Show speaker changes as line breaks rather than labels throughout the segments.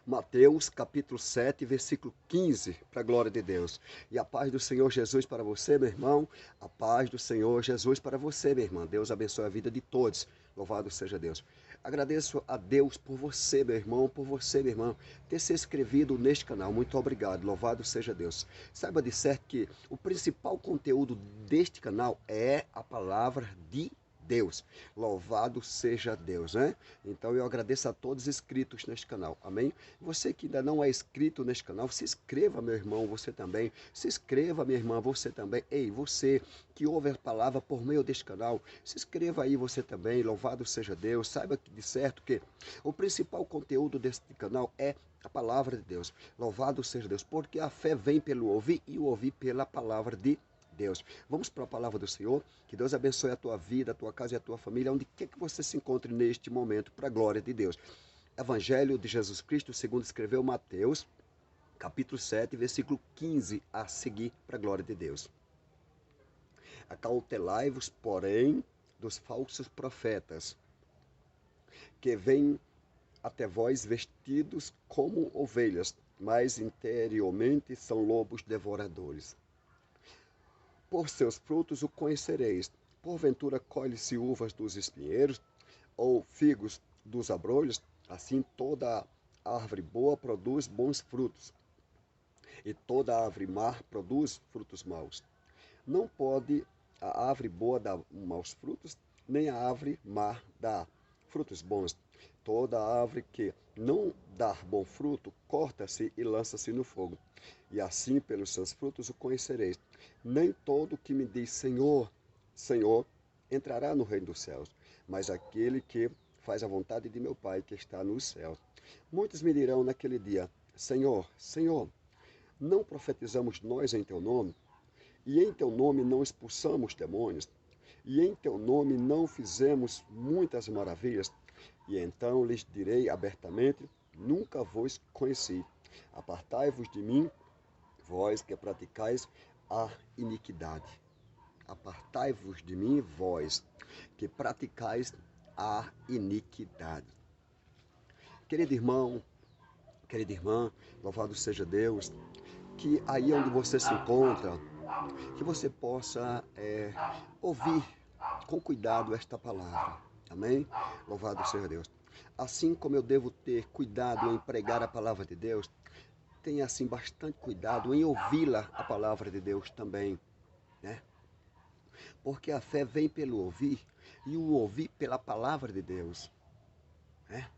Mateus capítulo 7, versículo 15, para a glória de Deus. E a paz do Senhor Jesus para você, meu irmão. A paz do Senhor Jesus para você, minha irmã. Deus abençoe a vida de todos. Louvado seja Deus. Agradeço a Deus por você, meu irmão, por você, minha irmã, ter se inscrevido neste canal. Muito obrigado. Louvado seja Deus. Saiba de certo que o principal conteúdo deste canal é a palavra de Deus. Louvado seja Deus, né? Então eu agradeço a todos inscritos neste canal, amém? Você que ainda não é inscrito neste canal, se inscreva, meu irmão, você também. Se inscreva, minha irmã, você também. Ei, você que ouve a palavra por meio deste canal, se inscreva aí você também. Louvado seja Deus. Saiba de certo que o principal conteúdo deste canal é a palavra de Deus. Louvado seja Deus, porque a fé vem pelo ouvir e o ouvir pela palavra de Deus. Vamos para a palavra do Senhor. Que Deus abençoe a tua vida, a tua casa e a tua família, onde quer que você se encontre neste momento, para a glória de Deus. Evangelho de Jesus Cristo, segundo escreveu Mateus, capítulo 7, versículo 15, a seguir, para a glória de Deus. Acautelai-vos, porém, dos falsos profetas, que vêm até vós vestidos como ovelhas, mas interiormente são lobos devoradores. Por seus frutos o conhecereis. Porventura colhe-se uvas dos espinheiros, ou figos dos abrolhos? Assim toda árvore boa produz bons frutos, e toda árvore má produz frutos maus. Não pode a árvore boa dar maus frutos, nem a árvore má dar frutos bons. Toda árvore que não dar bom fruto, corta-se e lança-se no fogo. E assim pelos seus frutos o conhecereis. Nem todo que me diz Senhor, Senhor, entrará no reino dos céus, mas aquele que faz a vontade de meu Pai que está nos céus. Muitos me dirão naquele dia, Senhor, Senhor, não profetizamos nós em teu nome? E em teu nome não expulsamos demônios? E em teu nome não fizemos muitas maravilhas? E então lhes direi abertamente, nunca vos conheci. Apartai-vos de mim, vós que praticais a iniquidade. Apartai-vos de mim, vós que praticais a iniquidade. Querido irmão, querida irmã, louvado seja Deus, que aí onde você se encontra, que você possa ouvir com cuidado esta palavra. Amém? Louvado seja Deus. Assim como eu devo ter cuidado em pregar a palavra de Deus, tenha assim bastante cuidado em ouvi-la, a palavra de Deus também, né? Porque a fé vem pelo ouvir e o ouvir pela palavra de Deus, né?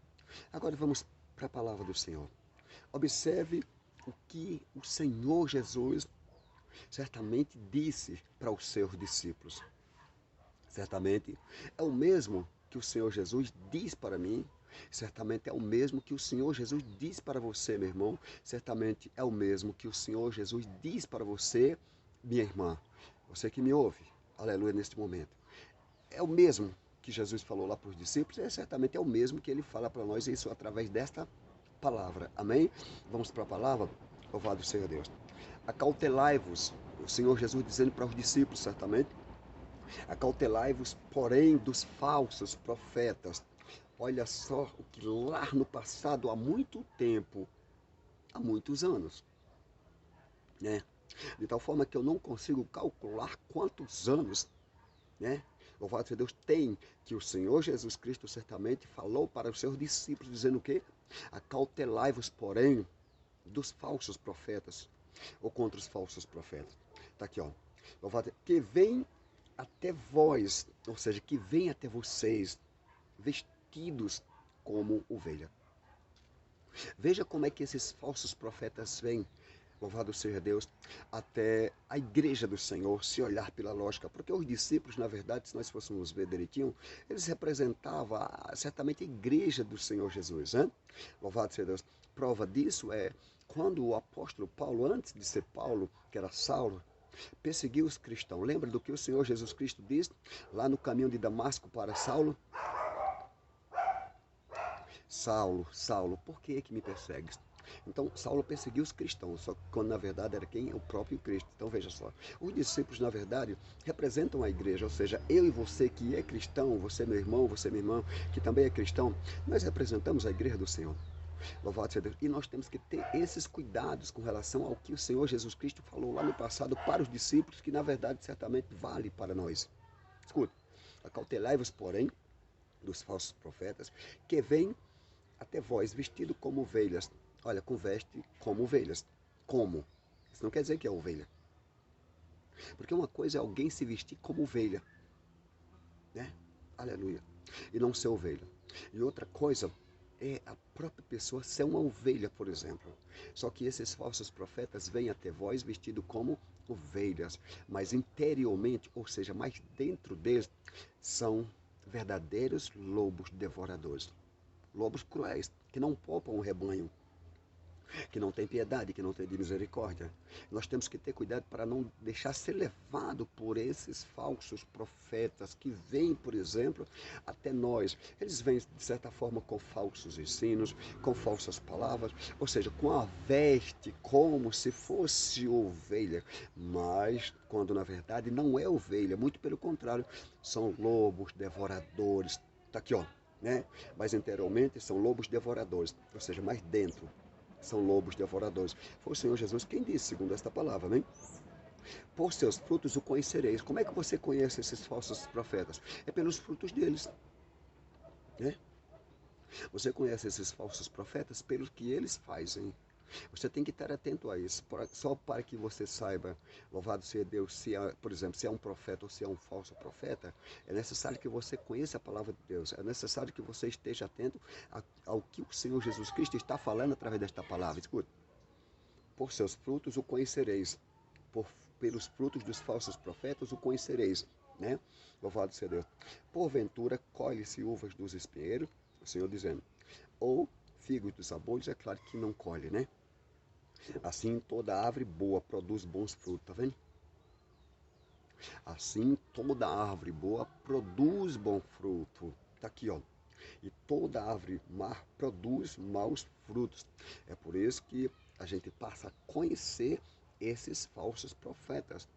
Agora vamos para a palavra do Senhor. Observe o que o Senhor Jesus certamente disse para os seus discípulos. Certamente é o mesmo que o Senhor Jesus diz para mim, certamente é o mesmo que o Senhor Jesus diz para você, meu irmão, certamente é o mesmo que o Senhor Jesus diz para você, minha irmã, você que me ouve, aleluia, neste momento. É o mesmo que Jesus falou lá para os discípulos, certamente é o mesmo que ele fala para nós, isso através desta palavra, amém? Vamos para a palavra? Louvado seja Deus. Acautelai-vos, o Senhor Jesus dizendo para os discípulos, certamente, acautelai-vos, porém, dos falsos profetas. Olha só o que lá no passado, há muito tempo, há muitos anos, né? De tal forma que eu não consigo calcular quantos anos, né? Louvado seja Deus, tem que o Senhor Jesus Cristo certamente falou para os seus discípulos, dizendo o quê? Acautelai-vos, porém, dos falsos profetas, ou contra os falsos profetas. Está aqui, ó. Louvado, que vem até vós, ou seja, que vem até vocês vestidos como ovelha. Veja como é que esses falsos profetas vêm, louvado seja Deus, até a igreja do Senhor, se olhar pela lógica, porque os discípulos, na verdade, se nós fôssemos ver direitinho, eles representavam certamente a igreja do Senhor Jesus, né? Louvado seja Deus. Prova disso é quando o apóstolo Paulo, antes de ser Paulo, que era Saulo, perseguiu os cristãos. Lembra do que o Senhor Jesus Cristo disse lá no caminho de Damasco para Saulo? Saulo, Saulo, por que me persegues? Então, Saulo perseguiu os cristãos, só que quando na verdade era quem? O próprio Cristo. Então, veja só, os discípulos, na verdade, representam a igreja, ou seja, eu e você que é cristão, você meu irmão, você minha irmã, que também é cristão, nós representamos a igreja do Senhor. Louvado seja Deus. E nós temos que ter esses cuidados com relação ao que o Senhor Jesus Cristo falou lá no passado para os discípulos, que na verdade certamente vale para nós. Escuta, acautelai-vos, porém, dos falsos profetas, que vêm até vós vestido como ovelhas. Olha, com veste como ovelhas. Como? Isso não quer dizer que é ovelha. Porque uma coisa é alguém se vestir como ovelha, né? Aleluia. E não ser ovelha. E outra coisa é a própria pessoa ser uma ovelha, por exemplo. Só que esses falsos profetas vêm até vós vestidos como ovelhas, mas interiormente, ou seja, mais dentro deles, são verdadeiros lobos devoradores. Lobos cruéis, que não poupam o rebanho, que não tem piedade, que não tem de misericórdia. Nós temos que ter cuidado para não deixar ser levado por esses falsos profetas que vêm, por exemplo, até nós. Eles vêm, de certa forma, com falsos ensinos, com falsas palavras, ou seja, com a veste como se fosse ovelha, mas quando na verdade não é ovelha, muito pelo contrário, são lobos devoradores. Está aqui, ó. Né? Mas interiormente são lobos devoradores, ou seja, mais dentro são lobos devoradores. Foi o Senhor Jesus quem disse, segundo esta palavra, né? Por seus frutos o conhecereis. Como é que você conhece esses falsos profetas? É pelos frutos deles, né? Você conhece esses falsos profetas pelo que eles fazem. Você tem que estar atento a isso, só para que você saiba, louvado seja Deus, se é, por exemplo, se é um profeta ou se é um falso profeta, é necessário que você conheça a palavra de Deus, é necessário que você esteja atento ao que o Senhor Jesus Cristo está falando através desta palavra. Escuta, por seus frutos o conhecereis, pelos frutos dos falsos profetas o conhecereis, né? Louvado seja Deus. Porventura colhe-se uvas dos espinheiros, o Senhor dizendo, ou figos dos abolhos, é claro que não colhe, né? Assim toda árvore boa produz bons frutos, tá vendo? Assim toda árvore boa produz bom fruto. Tá aqui, ó. E toda árvore má produz maus frutos. É por isso que a gente passa a conhecer esses falsos profetas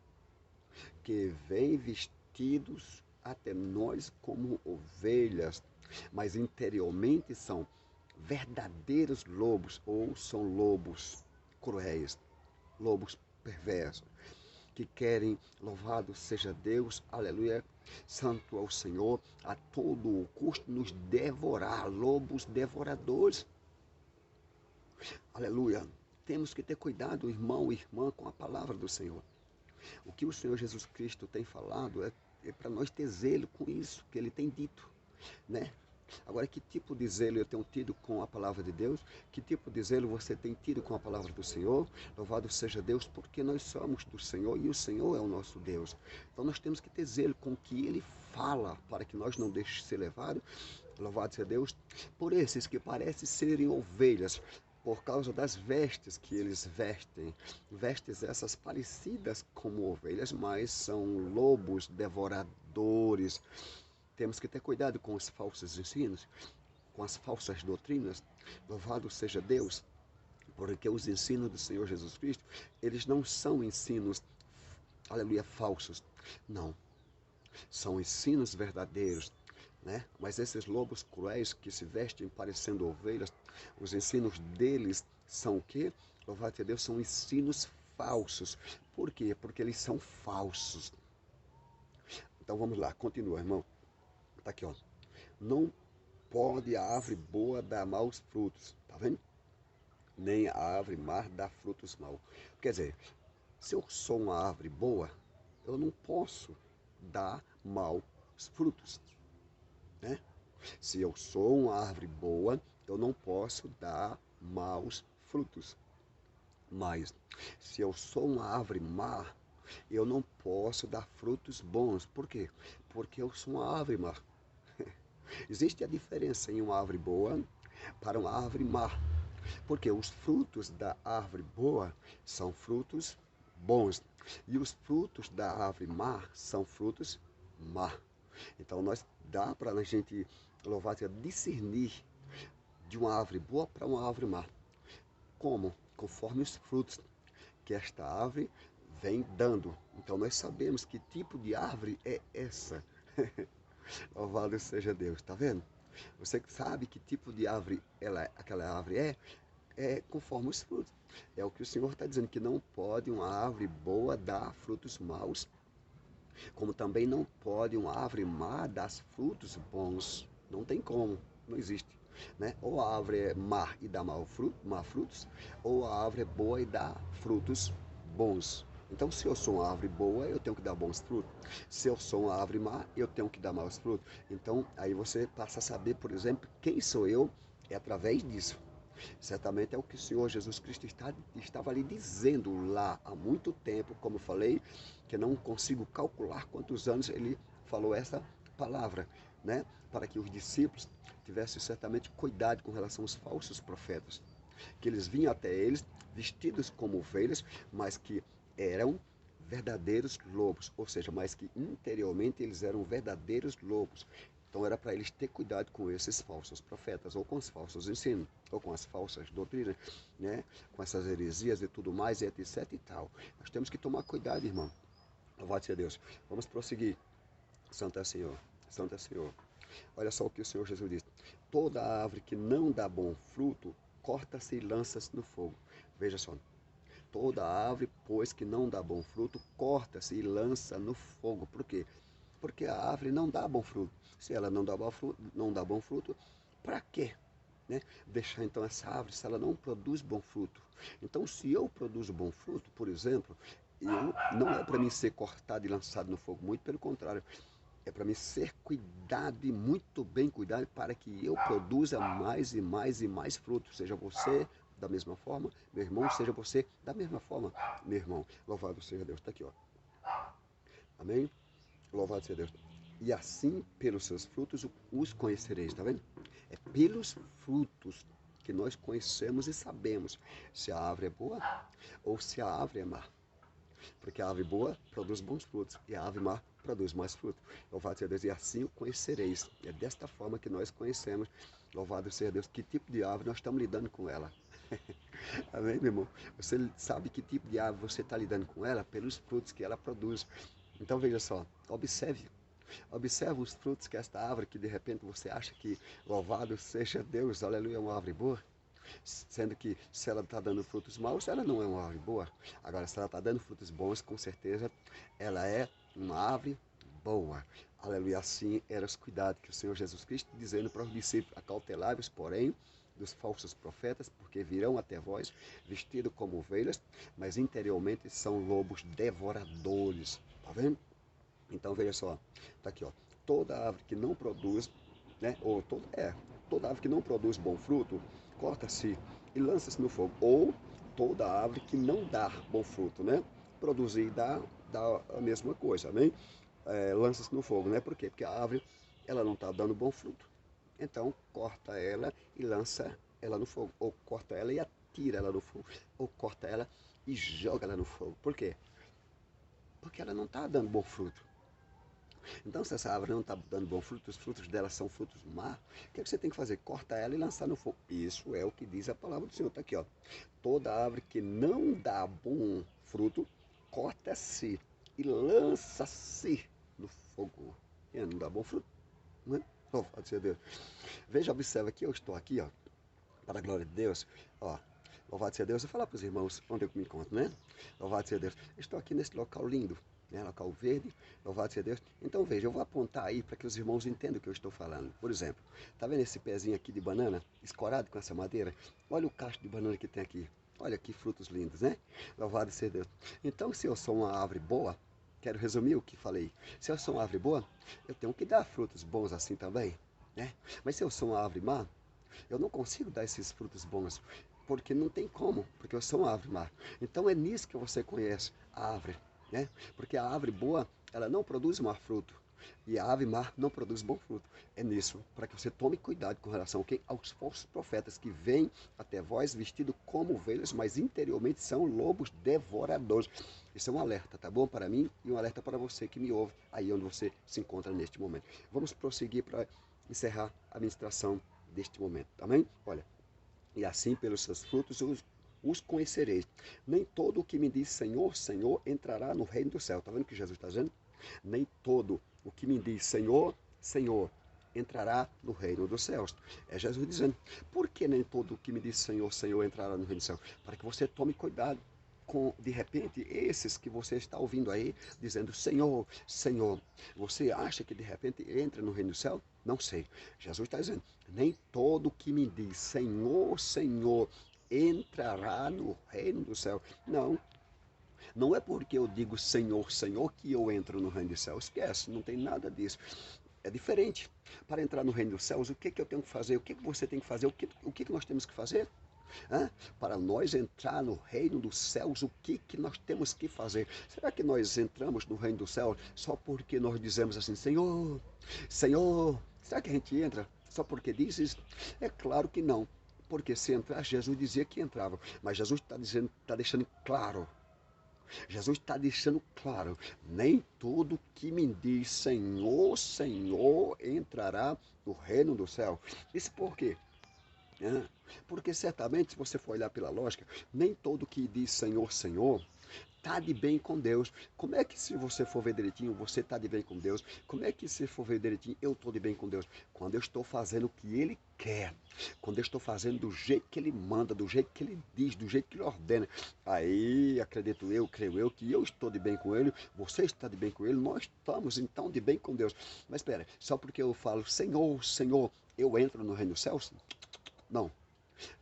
que vêm vestidos até nós como ovelhas, mas interiormente são verdadeiros lobos ou são lobos cruéis, lobos perversos, que querem, louvado seja Deus, aleluia, santo ao Senhor, a todo o custo nos devorar, lobos devoradores, aleluia. Temos que ter cuidado, irmão e irmã, com a palavra do Senhor. O que o Senhor Jesus Cristo tem falado é para nós ter zelo com isso que ele tem dito, né? Agora, que tipo de zelo eu tenho tido com a palavra de Deus? Que tipo de zelo você tem tido com a palavra do Senhor? Louvado seja Deus, porque nós somos do Senhor e o Senhor é o nosso Deus. Então nós temos que ter zelo com o que Ele fala, para que nós não deixemos ser levados, louvado seja Deus, por esses que parecem serem ovelhas, por causa das vestes que eles vestem. Vestes essas parecidas como ovelhas, mas são lobos devoradores. Temos que ter cuidado com os falsos ensinos, com as falsas doutrinas. Louvado seja Deus, porque os ensinos do Senhor Jesus Cristo, eles não são ensinos, aleluia, falsos. Não, são ensinos verdadeiros, né? Mas esses lobos cruéis que se vestem parecendo ovelhas, os ensinos deles são o quê? Louvado seja Deus, são ensinos falsos. Por quê? Porque eles são falsos. Então vamos lá, continua, irmão. Tá aqui, ó. Não pode a árvore boa dar maus frutos, tá vendo? Nem a árvore má dar frutos maus. Quer dizer, se eu sou uma árvore boa, eu não posso dar maus frutos, né? Se eu sou uma árvore boa, eu não posso dar maus frutos. Mas, se eu sou uma árvore má, eu não posso dar frutos bons. Por quê? Porque eu sou uma árvore má. Existe a diferença em uma árvore boa para uma árvore má. Porque os frutos da árvore boa são frutos bons. E os frutos da árvore má são frutos má. Então nós dá para a gente, louvar, discernir de uma árvore boa para uma árvore má. Como? Conforme os frutos que esta árvore vem dando. Então nós sabemos que tipo de árvore é essa. Louvado seja Deus, tá vendo? Você sabe que tipo de árvore aquela árvore é conforme os frutos. É o que o Senhor está dizendo, que não pode uma árvore boa dar frutos maus, como também não pode uma árvore má dar frutos bons. Não tem como, não existe. Né? Ou a árvore é má e dá má frutos, ou a árvore é boa e dá frutos bons. Então, se eu sou uma árvore boa, eu tenho que dar bons frutos. Se eu sou uma árvore má, eu tenho que dar maus frutos. Então, aí você passa a saber, por exemplo, quem sou eu, é através disso. Certamente é o que o Senhor Jesus Cristo estava ali dizendo lá há muito tempo, como eu falei, que não consigo calcular quantos anos ele falou essa palavra, né? Para que os discípulos tivessem certamente cuidado com relação aos falsos profetas, que eles vinham até eles vestidos como ovelhas, mas que eram verdadeiros lobos, ou seja, mas que interiormente eles eram verdadeiros lobos. Então era para eles ter cuidado com esses falsos profetas, ou com os falsos ensinos, ou com as falsas doutrinas, né? Com essas heresias e tudo mais, e etc e tal. Nós temos que tomar cuidado, irmão. Louvado seja Deus. Vamos prosseguir. Santo é Senhor. Santo é Senhor. Olha só o que o Senhor Jesus disse. Toda árvore que não dá bom fruto, corta-se e lança-se no fogo. Veja só. Toda árvore, pois, que não dá bom fruto, corta-se e lança no fogo. Por quê? Porque a árvore não dá bom fruto. Se ela não dá bom fruto, para quê? Né? Deixar então essa árvore se ela não produz bom fruto. Então, se eu produzo bom fruto, por exemplo, não é para mim ser cortado e lançado no fogo, muito pelo contrário. É para mim ser cuidado e muito bem cuidado para que eu produza mais e mais e mais frutos. Seja você da mesma forma, meu irmão, seja você da mesma forma, meu irmão. Louvado seja Deus. Está aqui, ó. Amém? Louvado seja Deus. E assim, pelos seus frutos, os conhecereis, tá vendo? É pelos frutos que nós conhecemos e sabemos se a árvore é boa ou se a árvore é má. Porque a árvore boa produz bons frutos e a árvore má produz mais frutos. Louvado seja Deus, e assim o conhecereis. É desta forma que nós conhecemos, louvado seja Deus, que tipo de árvore nós estamos lidando com ela. Amém, meu irmão? Você sabe que tipo de árvore você está lidando com ela pelos frutos que ela produz. Então veja só, observe. Observe os frutos que esta árvore, que de repente você acha que louvado seja Deus, aleluia, é uma árvore boa. Sendo que se ela está dando frutos maus, ela não é uma árvore boa. Agora, se ela está dando frutos bons, com certeza ela é uma árvore boa. Aleluia. Assim eram os cuidados que o Senhor Jesus Cristo dizendo para os discípulos: acautelai-vos, porém, dos falsos profetas, porque virão até vós vestidos como ovelhas, mas interiormente são lobos devoradores. Tá vendo? Então veja só, tá aqui, ó. Toda árvore que não produz, né? Toda árvore que não produz bom fruto, corta-se e lança-se no fogo. Ou toda árvore que não dá bom fruto, né? Produzir e dá a mesma coisa, amém? Lança-se no fogo, né? Por quê? Porque a árvore ela não está dando bom fruto. Então corta ela e lança ela no fogo. Ou corta ela e atira ela no fogo. Ou corta ela e joga ela no fogo. Por quê? Porque ela não está dando bom fruto. Então, se essa árvore não está dando bom fruto, os frutos dela são frutos maus, o que você tem que fazer? Cortar ela e lançar no fogo. Isso é o que diz a palavra do Senhor. Está aqui, ó. Toda árvore que não dá bom fruto, corta-se e lança-se no fogo. E não dá bom fruto, não é? Louvado seja Deus. Veja, observa que eu estou aqui, ó, para a glória de Deus, ó. Louvado seja Deus. Eu vou falar para os irmãos onde eu me encontro, né? Louvado seja Deus. Eu estou aqui nesse local lindo, né? Local verde. Louvado seja Deus. Então veja, eu vou apontar aí para que os irmãos entendam o que eu estou falando. Por exemplo, tá vendo esse pezinho aqui de banana escorado com essa madeira? Olha o cacho de banana que tem aqui. Olha que frutos lindos, né? Louvado seja Deus. Então, se eu sou uma árvore boa, quero resumir o que falei. Se eu sou uma árvore boa, eu tenho que dar frutos bons assim também, né? Mas se eu sou uma árvore má, eu não consigo dar esses frutos bons, porque não tem como, porque eu sou uma árvore má. Então é nisso que você conhece a árvore, né? Porque a árvore boa, ela não produz mau fruto, e a árvore má não produz bom fruto. É nisso, para que você tome cuidado com relação aos falsos profetas que vêm até vós vestidos como ovelhas, mas interiormente são lobos devoradores. Isso é um alerta, tá bom? Para mim e um alerta para você que me ouve, aí onde você se encontra neste momento. Vamos prosseguir para encerrar a ministração deste momento, amém? Olha, e assim pelos seus frutos os conhecereis. Nem todo o que me diz Senhor, Senhor entrará no reino do céu. Está vendo o que Jesus está dizendo? Nem todo o que me diz Senhor, Senhor entrará no reino dos céus. É Jesus dizendo, por que nem todo o que me diz Senhor, Senhor entrará no reino dos céus? Para que você tome cuidado com, de repente, esses que você está ouvindo aí, dizendo, Senhor, Senhor, você acha que de repente entra no reino do céu? Não sei. Jesus está dizendo, nem todo o que me diz Senhor, Senhor, entrará no reino do céu. Não, não é porque eu digo Senhor, Senhor que eu entro no reino do céu. Esquece, não tem nada disso. É diferente. Para entrar no reino dos céus, o que eu tenho que fazer? O que você tem que fazer? O que nós temos que fazer? Para nós entrar no reino dos céus, o que nós temos que fazer? Será que nós entramos no reino dos céus só porque nós dizemos assim, Senhor, Senhor? Será que a gente entra só porque diz isso? É claro que não. Porque se entrar, Jesus dizia que entrava. Mas Jesus está dizendo, está deixando claro. Jesus está deixando claro, nem todo que me diz Senhor, Senhor entrará no reino do céu. Isso por quê? Porque certamente, se você for olhar pela lógica, nem todo que diz Senhor, Senhor, está de bem com Deus. Como é que se você for ver direitinho, você está de bem com Deus? Como é que se for ver direitinho, eu estou de bem com Deus? Quando eu estou fazendo o que Ele quer, quando eu estou fazendo do jeito que Ele manda, do jeito que Ele diz, do jeito que Ele ordena, aí acredito eu, creio eu, que eu estou de bem com Ele, você está de bem com Ele, nós estamos então de bem com Deus. Mas espera, só porque eu falo Senhor, Senhor, eu entro no reino dos céus? Não.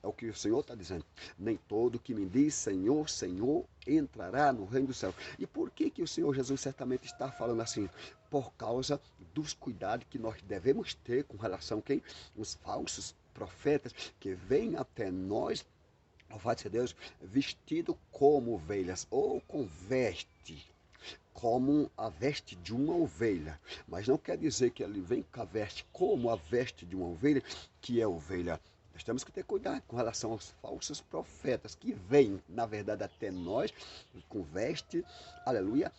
É o que o Senhor está dizendo. Nem todo que me diz Senhor, Senhor, entrará no reino do céu. E por que o Senhor Jesus certamente está falando assim? Por causa dos cuidados que nós devemos ter com relação a quem? Os falsos profetas que vêm até nós, louvado seja Deus, vestido como ovelhas ou com veste como a veste de uma ovelha, mas não quer dizer que ele vem com a veste como a veste de uma ovelha, que é ovelha. Nós temos que ter cuidado com relação aos falsos profetas que vêm, na verdade, até nós com veste, aleluia,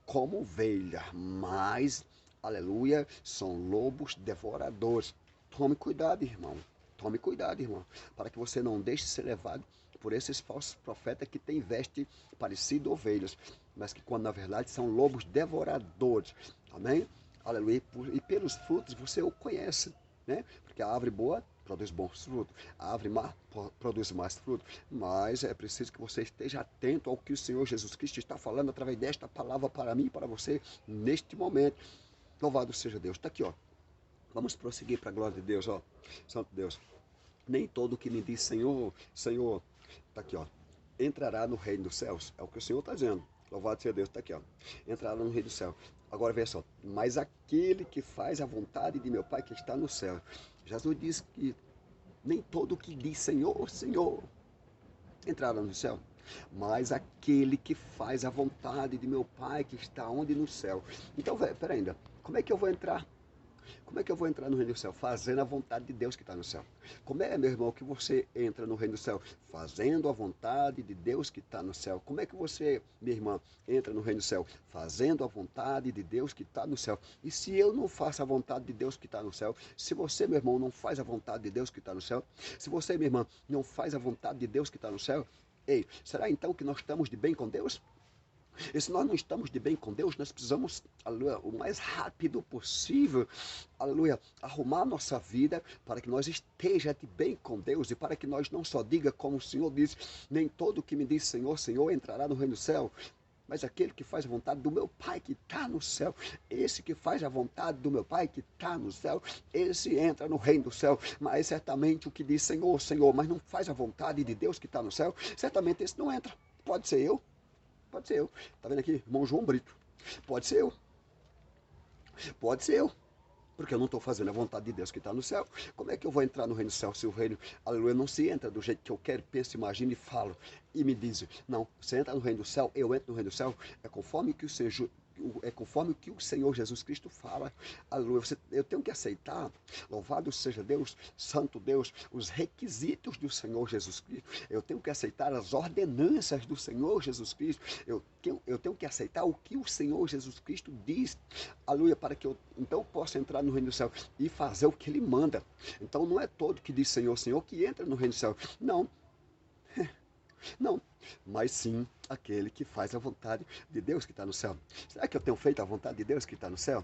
como ovelha, mas, aleluia, são lobos devoradores. Tome cuidado, irmão. Tome cuidado, irmão, para que você não deixe ser levado por esses falsos profetas que têm veste parecido a ovelhas, mas que quando na verdade são lobos devoradores. Amém? Aleluia. E pelos frutos você o conhece, né? Porque a árvore boa produz bons frutos, a árvore má produz mais frutos, mas é preciso que você esteja atento ao que o Senhor Jesus Cristo está falando através desta palavra para mim e para você neste momento. Louvado seja Deus. Está aqui, ó. Vamos prosseguir para a glória de Deus, ó. Santo Deus. Nem todo que me diz Senhor, Senhor, está aqui, ó, entrará no reino dos céus. É o que o Senhor está dizendo. Louvado seja Deus, está aqui, ó. Entrará no reino do céu. Agora veja só. Mas aquele que faz a vontade de meu Pai que está no céu. Jesus diz que nem todo que diz Senhor, Senhor, entrará no céu. Mas aquele que faz a vontade de meu Pai que está onde no céu. Então, peraí ainda. Como é que eu vou entrar? Como é que eu vou entrar no reino do céu? Fazendo a vontade de Deus que está no céu. Como é, meu irmão, que você entra no reino do céu? Fazendo a vontade de Deus que está no céu. Como é que você, minha irmã, entra no reino do céu? Fazendo a vontade de Deus que está no céu. E se eu não faço a vontade de Deus que está no céu? Se você, meu irmão, não faz a vontade de Deus que está no céu? Se você, minha irmã, não faz a vontade de Deus que está no céu? Ei, será então que nós estamos de bem com Deus? E se nós não estamos de bem com Deus, nós precisamos, aleluia, o mais rápido possível, aleluia, arrumar a nossa vida para que nós esteja de bem com Deus e para que nós não só diga como o Senhor diz, nem todo que me diz Senhor, Senhor entrará no reino do céu, mas aquele que faz a vontade do meu Pai que está no céu, esse que faz a vontade do meu Pai que está no céu, esse entra no reino do céu, mas certamente o que diz Senhor, Senhor, mas não faz a vontade de Deus que está no céu, certamente esse não entra, pode ser eu. Pode ser eu. Tá vendo aqui? Irmão João Brito. Pode ser eu. Pode ser eu. Porque eu não estou fazendo a vontade de Deus que está no céu. Como é que eu vou entrar no reino do céu se o reino, aleluia, não se entra do jeito que eu quero, penso, imagino e falo e me diz? Não, você entra no reino do céu, eu entro no reino do céu, é conforme que o Senhor, é conforme o que o Senhor Jesus Cristo fala. Aleluia. Eu tenho que aceitar, louvado seja Deus, santo Deus, os requisitos do Senhor Jesus Cristo. Eu tenho que aceitar as ordenanças do Senhor Jesus Cristo. Eu tenho que aceitar o que o Senhor Jesus Cristo diz. Aleluia, para que eu então possa entrar no reino do céu e fazer o que Ele manda. Então não é todo que diz Senhor, Senhor que entra no reino do céu. Não. Não, mas sim aquele que faz a vontade de Deus que está no céu. Será que eu tenho feito a vontade de Deus que está no céu?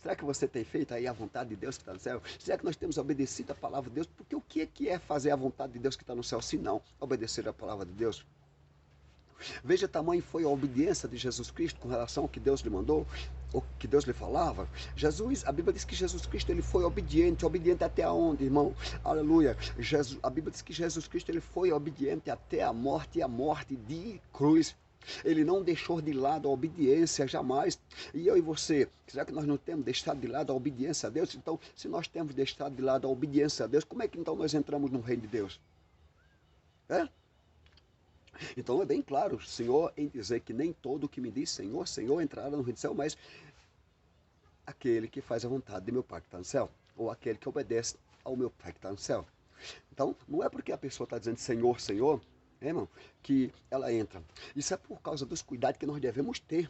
Será que você tem feito aí a vontade de Deus que está no céu? Será que nós temos obedecido a palavra de Deus? Porque o que é fazer a vontade de Deus que está no céu, se não obedecer a palavra de Deus? Veja, tamanho foi a obediência de Jesus Cristo com relação ao que Deus lhe mandou, o que Deus lhe falava. Jesus, a Bíblia diz que Jesus Cristo ele foi obediente, obediente até onde, irmão? Aleluia. A Bíblia diz que Jesus Cristo ele foi obediente até a morte, e a morte de cruz. Ele não deixou de lado a obediência jamais. E eu e você, será que nós não temos deixado de lado a obediência a Deus? Então, se nós temos deixado de lado a obediência a Deus, como é que então nós entramos no reino de Deus? É? Então é bem claro, Senhor, em dizer que nem todo que me diz Senhor, Senhor entrará no reino do céu, mas aquele que faz a vontade de meu Pai que está no céu, ou aquele que obedece ao meu Pai que está no céu. Então, não é porque a pessoa está dizendo Senhor, Senhor, irmão, que ela entra. Isso é por causa dos cuidados que nós devemos ter.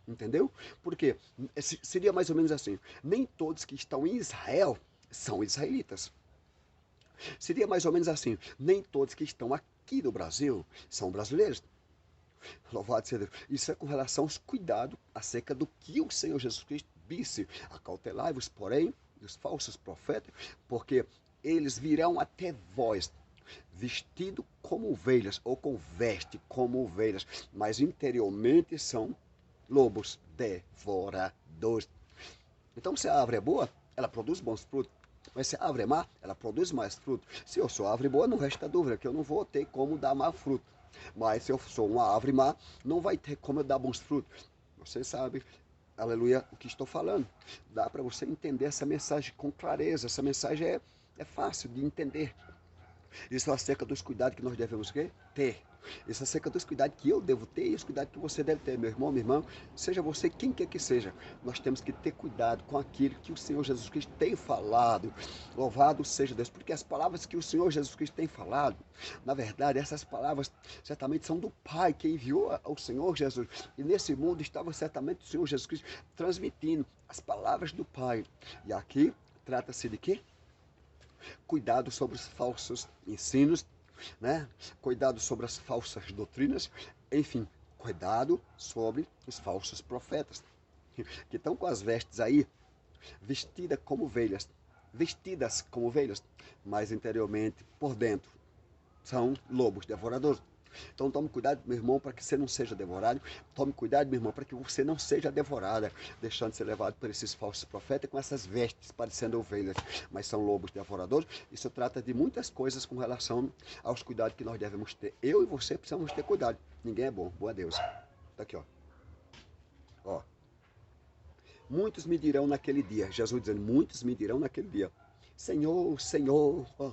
Entendeu? Porque seria mais ou menos assim: nem todos que estão em Israel são israelitas. Seria mais ou menos assim: nem todos que estão aqui no Brasil são brasileiros. Louvado seja Deus. Isso é com relação aos cuidados acerca do que o Senhor Jesus Cristo disse: acautelai-vos, porém, dos falsos profetas, porque eles virão até vós, vestido como ovelhas, ou com veste como ovelhas, mas interiormente são lobos devoradores. Então, se a árvore é boa, ela produz bons frutos. Mas se a árvore é má, ela produz mais fruto. Se eu sou árvore boa, não resta dúvida que eu não vou ter como dar má fruto. Mas se eu sou uma árvore má, não vai ter como eu dar bons frutos. Você sabe, aleluia, o que estou falando. Dá para você entender essa mensagem com clareza. Essa mensagem é fácil de entender. Isso é acerca dos cuidados que nós devemos ter. Isso é acerca dos cuidados que eu devo ter e os cuidados que você deve ter, meu irmão, minha irmã. Seja você quem quer que seja, nós temos que ter cuidado com aquilo que o Senhor Jesus Cristo tem falado. Louvado seja Deus, porque as palavras que o Senhor Jesus Cristo tem falado, na verdade, essas palavras certamente são do Pai que enviou ao Senhor Jesus. E nesse mundo estava certamente o Senhor Jesus Cristo transmitindo as palavras do Pai. E aqui trata-se de quê? Cuidado sobre os falsos ensinos, né? Cuidado sobre as falsas doutrinas, enfim, cuidado sobre os falsos profetas, que estão com as vestes aí, vestidas como ovelhas, mas interiormente, por dentro, são lobos devoradores. Então tome cuidado, meu irmão, para que você não seja devorado. Tome cuidado, meu irmão, para que você não seja devorada, deixando de ser levado por esses falsos profetas com essas vestes parecendo ovelhas, mas são lobos devoradores. Isso trata de muitas coisas com relação aos cuidados que nós devemos ter. Eu e você precisamos ter cuidado. Ninguém é bom, boa Deus. Tá aqui, ó. Muitos me dirão naquele dia, Jesus dizendo, muitos me dirão naquele dia, Senhor, Senhor, ó,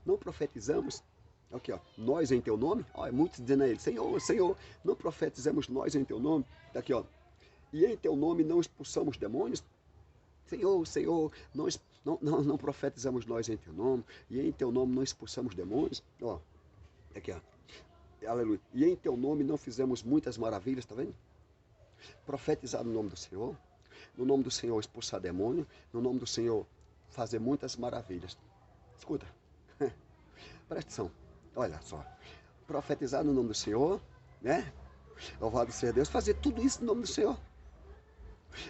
não profetizamos? Aqui, ó, nós em teu nome, ó, muitos dizendo a ele, Senhor, Senhor, não profetizamos nós em teu nome? Aqui, ó, e em teu nome não expulsamos demônios? Senhor, Senhor, não profetizamos nós em teu nome, e em teu nome não expulsamos demônios? Ó, aqui, ó, aleluia, e em teu nome não fizemos muitas maravilhas, tá vendo? Profetizar no nome do Senhor, no nome do Senhor expulsar demônio, no nome do Senhor fazer muitas maravilhas. Escuta, presta atenção, olha só, profetizar no nome do Senhor, né? Louvado seja Deus, fazer tudo isso no nome do Senhor.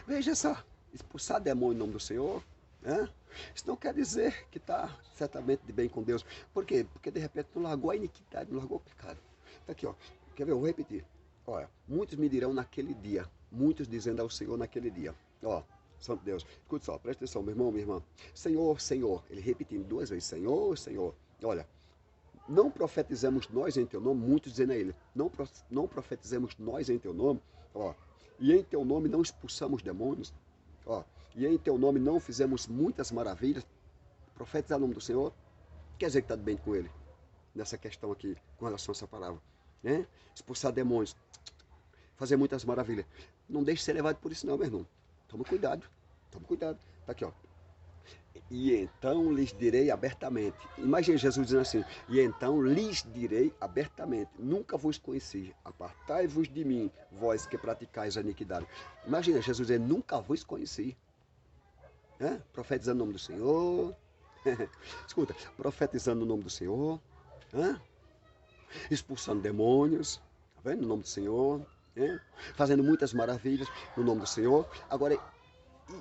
Veja só, expulsar demônio no nome do Senhor, né? Isso não quer dizer que está certamente de bem com Deus. Por quê? Porque de repente não largou a iniquidade, não largou o pecado. Está aqui, ó. Quer ver? Eu vou repetir. Olha, muitos me dirão naquele dia, muitos dizendo ao Senhor naquele dia. Ó, Santo Deus, escute só, presta atenção, meu irmão, minha irmã. Senhor, Senhor, ele repetindo duas vezes, Senhor, Senhor. Olha, não profetizamos nós em teu nome, muitos dizendo a ele, não profetizamos nós em teu nome, ó, e em teu nome não expulsamos demônios, ó, e em teu nome não fizemos muitas maravilhas. Profetizar o nome do Senhor, quer dizer que está bem com ele, nessa questão aqui, com relação a essa palavra, né? Expulsar demônios, fazer muitas maravilhas. Não deixe ser levado por isso não, meu irmão. Toma cuidado, tá aqui, ó. E então lhes direi abertamente. Imagine Jesus dizendo assim, e então lhes direi abertamente, nunca vos conheci, apartai-vos de mim, vós que praticais a iniquidade. Imagina Jesus dizendo, nunca vos conheci. Profetizando o nome do Senhor, escuta, profetizando o nome do Senhor, expulsando demônios, tá vendo? No nome do Senhor, fazendo muitas maravilhas no nome do Senhor. Agora,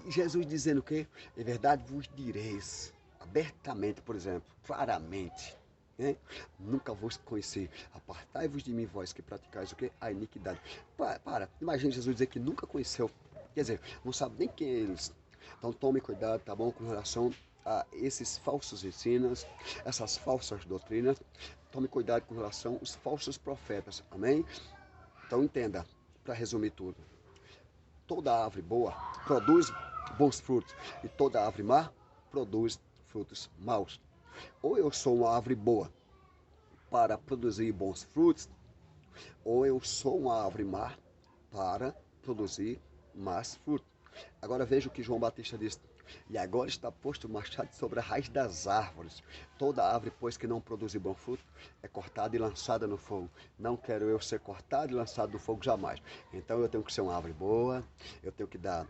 E Jesus dizendo o quê? Em verdade vos direis, abertamente, por exemplo, claramente, né? Nunca vos conheci. Apartai-vos de mim, vós que praticais o quê? A iniquidade. Imagine Jesus dizer que nunca conheceu. Quer dizer, não sabe nem quem é eles. Então tome cuidado, tá bom? Com relação a esses falsos ensinos, essas falsas doutrinas. Tome cuidado com relação aos falsos profetas. Amém? Então entenda, para resumir tudo. Toda árvore boa produz bons frutos e toda árvore má produz frutos maus. Ou eu sou uma árvore boa para produzir bons frutos, ou eu sou uma árvore má para produzir más frutos. Agora veja o que João Batista disse. E agora está posto o machado sobre a raiz das árvores. Toda árvore, pois, que não produzir bom fruto, é cortada e lançada no fogo. Não quero eu ser cortado e lançado no fogo jamais. Então eu tenho que ser uma árvore boa, eu tenho que dar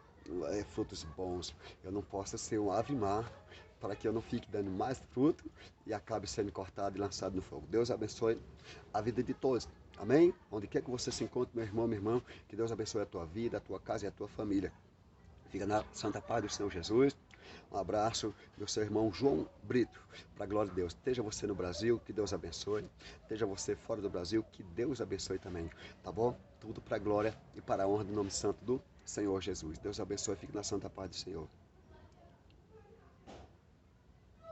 frutos bons. Eu não posso ser uma árvore má, para que eu não fique dando mais fruto e acabe sendo cortado e lançado no fogo. Deus abençoe a vida de todos. Amém? Onde quer que você se encontre, meu irmão, minha irmã, que Deus abençoe a tua vida, a tua casa e a tua família. Fica na santa paz do Senhor Jesus. Um abraço do seu irmão João Brito. Para a glória de Deus. Esteja você no Brasil, que Deus abençoe. Esteja você fora do Brasil, que Deus abençoe também. Tá bom? Tudo para a glória e para a honra do nome santo do Senhor Jesus. Deus abençoe. Fique na santa paz do Senhor.